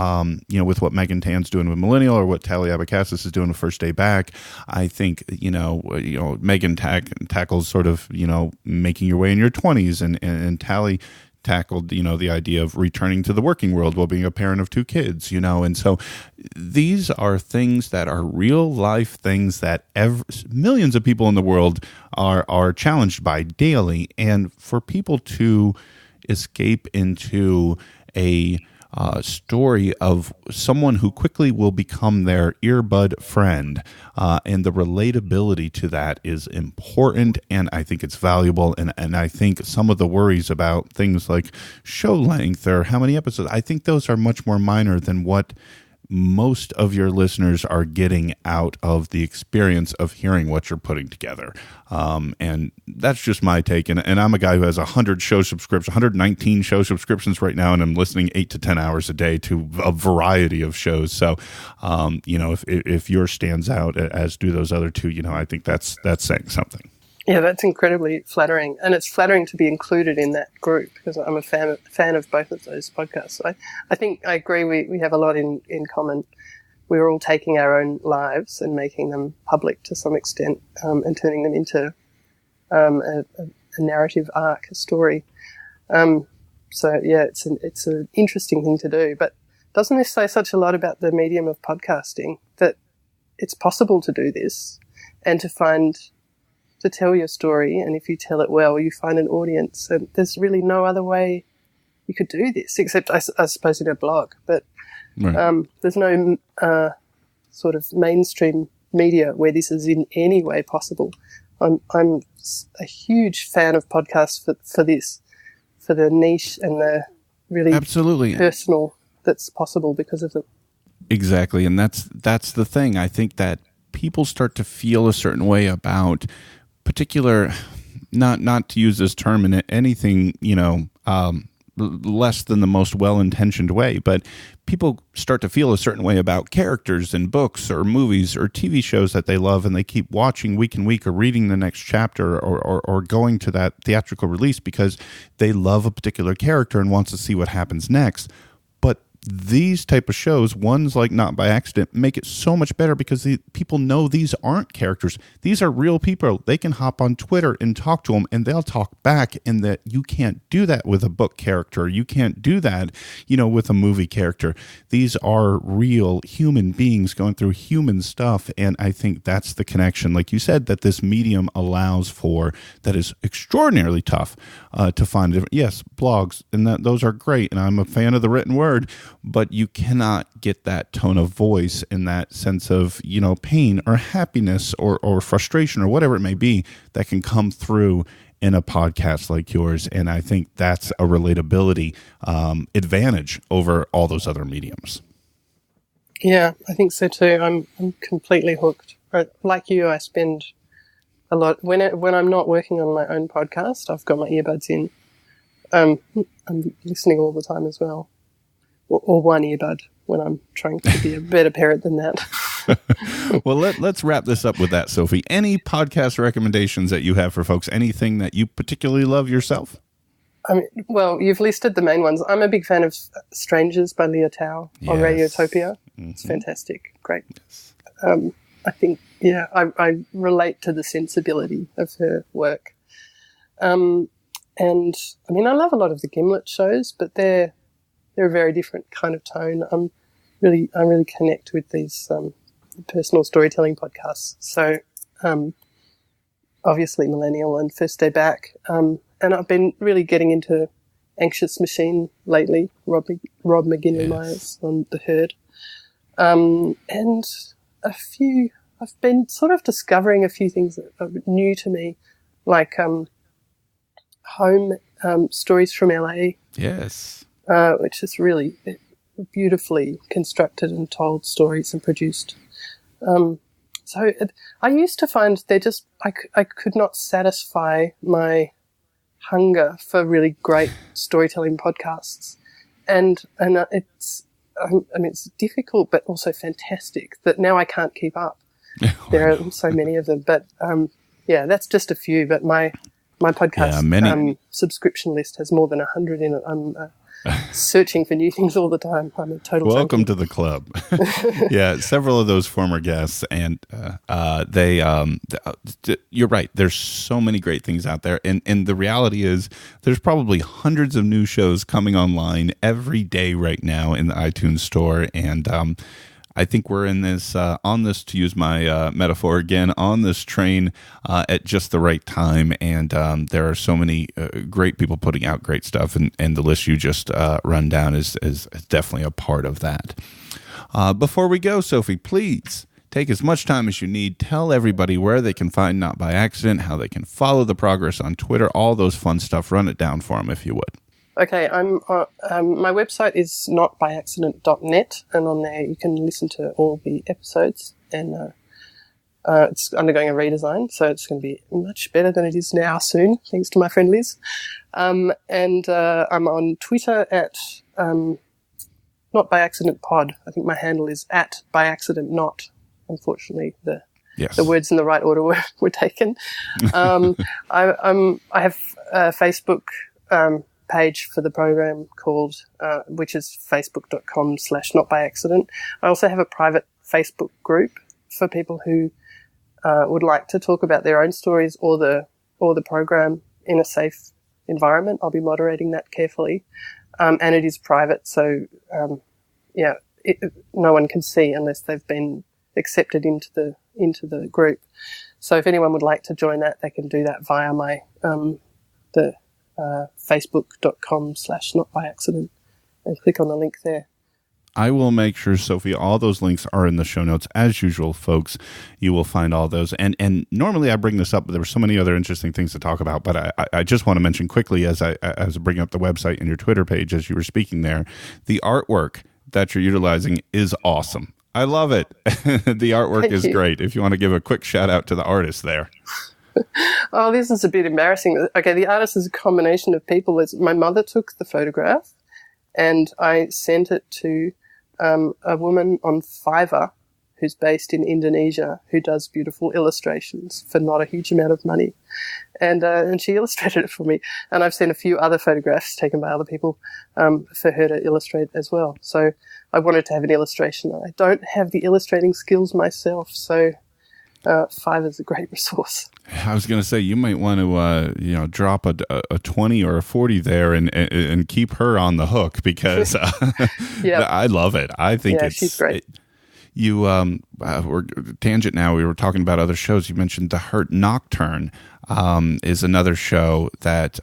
with what Megan Tan's doing with Millennial, or what Tally Abacassis is doing with First Day Back. I think, Megan tackles sort of, making your way in your 20s, and Tally tackled, the idea of returning to the working world while being a parent of 2 kids, and so these are things that are real life things that millions of people in the world are challenged by daily, and for people to escape into a story of someone who quickly will become their earbud friend, and the relatability to that is important, and I think it's valuable, and I think some of the worries about things like show length or how many episodes, I think those are much more minor than what most of your listeners are getting out of the experience of hearing what you're putting together. And that's just my take. And I'm a guy who has 119 show subscriptions right now, and I'm listening 8 to 10 hours a day to a variety of shows. So, if yours stands out, as do those other 2, I think that's saying something. Yeah, that's incredibly flattering, and it's flattering to be included in that group, because I'm a fan of both of those podcasts. So I think I agree we have a lot in common. We're all taking our own lives and making them public to some extent, and turning them into a narrative arc, a story. It's an interesting thing to do, but doesn't this say such a lot about the medium of podcasting, that it's possible to do this and to tell your story, and if you tell it well, you find an audience, and there's really no other way you could do this, except I suppose in a blog, but right. There's no sort of mainstream media where this is in any way possible. I'm a huge fan of podcasts for this, for the niche and the really absolutely personal that's possible because of them. Exactly, and that's the thing. I think that people start to feel a certain way about particular, not to use this term in anything, less than the most well-intentioned way, but people start to feel a certain way about characters in books or movies or TV shows that they love, and they keep watching week and week or reading the next chapter or going to that theatrical release because they love a particular character and wants to see what happens next. But these type of shows, ones like Not by Accident, make it so much better because people know these aren't characters. These are real people. They can hop on Twitter and talk to them, and they'll talk back, and that you can't do that with a book character. You can't do that, with a movie character. These are real human beings going through human stuff, and I think that's the connection, like you said, that this medium allows for that is extraordinarily tough to find. Yes, blogs, and those are great, and I'm a fan of the written word, but you cannot get that tone of voice and that sense of, pain or happiness or frustration or whatever it may be that can come through in a podcast like yours. And I think that's a relatability advantage over all those other mediums. Yeah, I think so too. I'm completely hooked. Like you, I spend a lot when I'm not working on my own podcast. I've got my earbuds in. I'm listening all the time as well. Or one earbud when I'm trying to be a better parent than that. Well, let's wrap this up with that, Sophie. Any podcast recommendations that you have for folks? Anything that you particularly love yourself? Well, you've listed the main ones. I'm a big fan of Strangers by Leah Tao on Radiotopia. Mm-hmm. It's fantastic. Great. Yes. I think, I relate to the sensibility of her work. And, I love a lot of the Gimlet shows, but they're a very different kind of tone. I really connect with these personal storytelling podcasts. So, obviously Millennial and First Day Back. And I've been really getting into Anxious Machine lately, Rob McGinley Myers on The Herd. And I've been sort of discovering a few things that are new to me, like Home, Stories from LA. Yes. Which is really beautifully constructed and told stories and produced. I used to find I could not satisfy my hunger for really great storytelling podcasts, and it's difficult but also fantastic that now I can't keep up. There are so many of them, but that's just a few. But my podcast subscription list has more than 100 in it. I'm searching for new things all the time. I'm a total welcome junkie. To the club. Yeah, several of those former guests, and you're right. There's so many great things out there, and the reality is there's probably hundreds of new shows coming online every day right now in the iTunes store, and I think we're in this, to use my metaphor again, on this train at just the right time. And there are so many great people putting out great stuff. And the list you just run down is definitely a part of that. Before we go, Sophie, please take as much time as you need. Tell everybody where they can find Not by Accident, how they can follow the progress on Twitter, all those fun stuff. Run it down for them if you would. Okay, my website is notbyaccident.net, and on there you can listen to all the episodes, and it's undergoing a redesign, so it's going to be much better than it is now soon, thanks to my friend Liz. And I'm on Twitter at Not By Accident Pod. I think my handle is at By Accident Not. Unfortunately, the words in the right order were taken. I have a Facebook page for the program called, which is facebook.com/notbyaccident. I also have a private Facebook group for people who would like to talk about their own stories or the program in a safe environment. I'll be moderating that carefully, and it is private, so no one can see unless they've been accepted into the group. So if anyone would like to join that, they can do that via my facebook.com/notbyaccident and click on the link there. I will make sure, Sophie, all those links are in the show notes. As usual, folks, you will find all those. And normally I bring this up, but there were so many other interesting things to talk about. But I just want to mention quickly, as I was bringing up the website and your Twitter page as you were speaking there, the artwork that you're utilizing is awesome. I love it. The artwork is great. If you want to give a quick shout out to the artist there. Oh, this is a bit embarrassing. Okay, the artist is a combination of people. My mother took the photograph and I sent it to a woman on Fiverr who's based in Indonesia who does beautiful illustrations for not a huge amount of money. And she illustrated it for me. And I've seen a few other photographs taken by other people for her to illustrate as well. So I wanted to have an illustration. I don't have the illustrating skills myself, so Fiverr's a great resource. I was going to say, you might want to, drop a 20 or a 40 there and keep her on the hook because I love it. I think she's great. We're tangent now. We were talking about other shows. You mentioned The Hurt Nocturne is another show that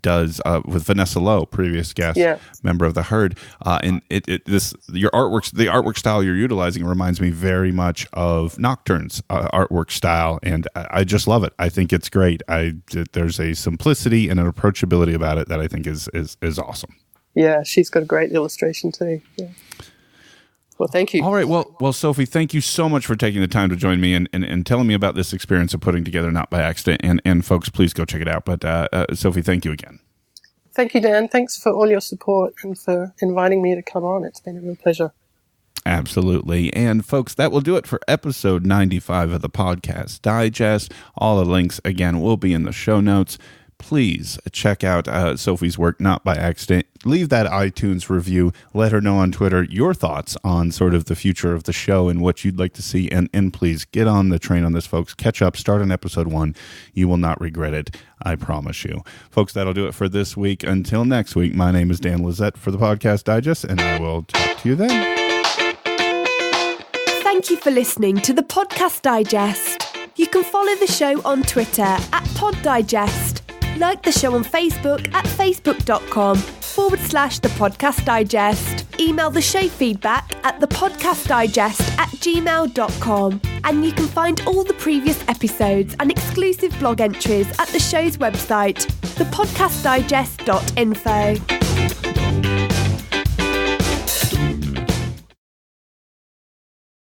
does with Vanessa Lowe, previous guest, member of The Herd. And the artwork style you're utilizing reminds me very much of Nocturne's artwork style, and I just love it. I think it's great. There's a simplicity and an approachability about it that I think is awesome. Yeah, she's got a great illustration too. Yeah. Well, thank you. All right. Well, Sophie, thank you so much for taking the time to join me and telling me about this experience of putting together Not by Accident. And folks, please go check it out. But Sophie, thank you again. Thank you, Dan. Thanks for all your support and for inviting me to come on. It's been a real pleasure. Absolutely. And folks, that will do it for episode 95 of the Podcast Digest. All the links, again, will be in the show notes. Please check out Sophie's work, Not by Accident. Leave that iTunes review. Let her know on Twitter your thoughts on sort of the future of the show and what you'd like to see. And please get on the train on this, folks. Catch up. Start on episode 1. You will not regret it. I promise you. Folks, that'll do it for this week. Until next week, my name is Dan Lizette for the Podcast Digest, and I will talk to you then. Thank you for listening to the Podcast Digest. You can follow the show on Twitter at PodDigest. Like the show on Facebook at facebook.com/The Podcast Digest. Email the show feedback at thepodcastdigest@gmail.com. And you can find all the previous episodes and exclusive blog entries at the show's website, thepodcastdigest.info.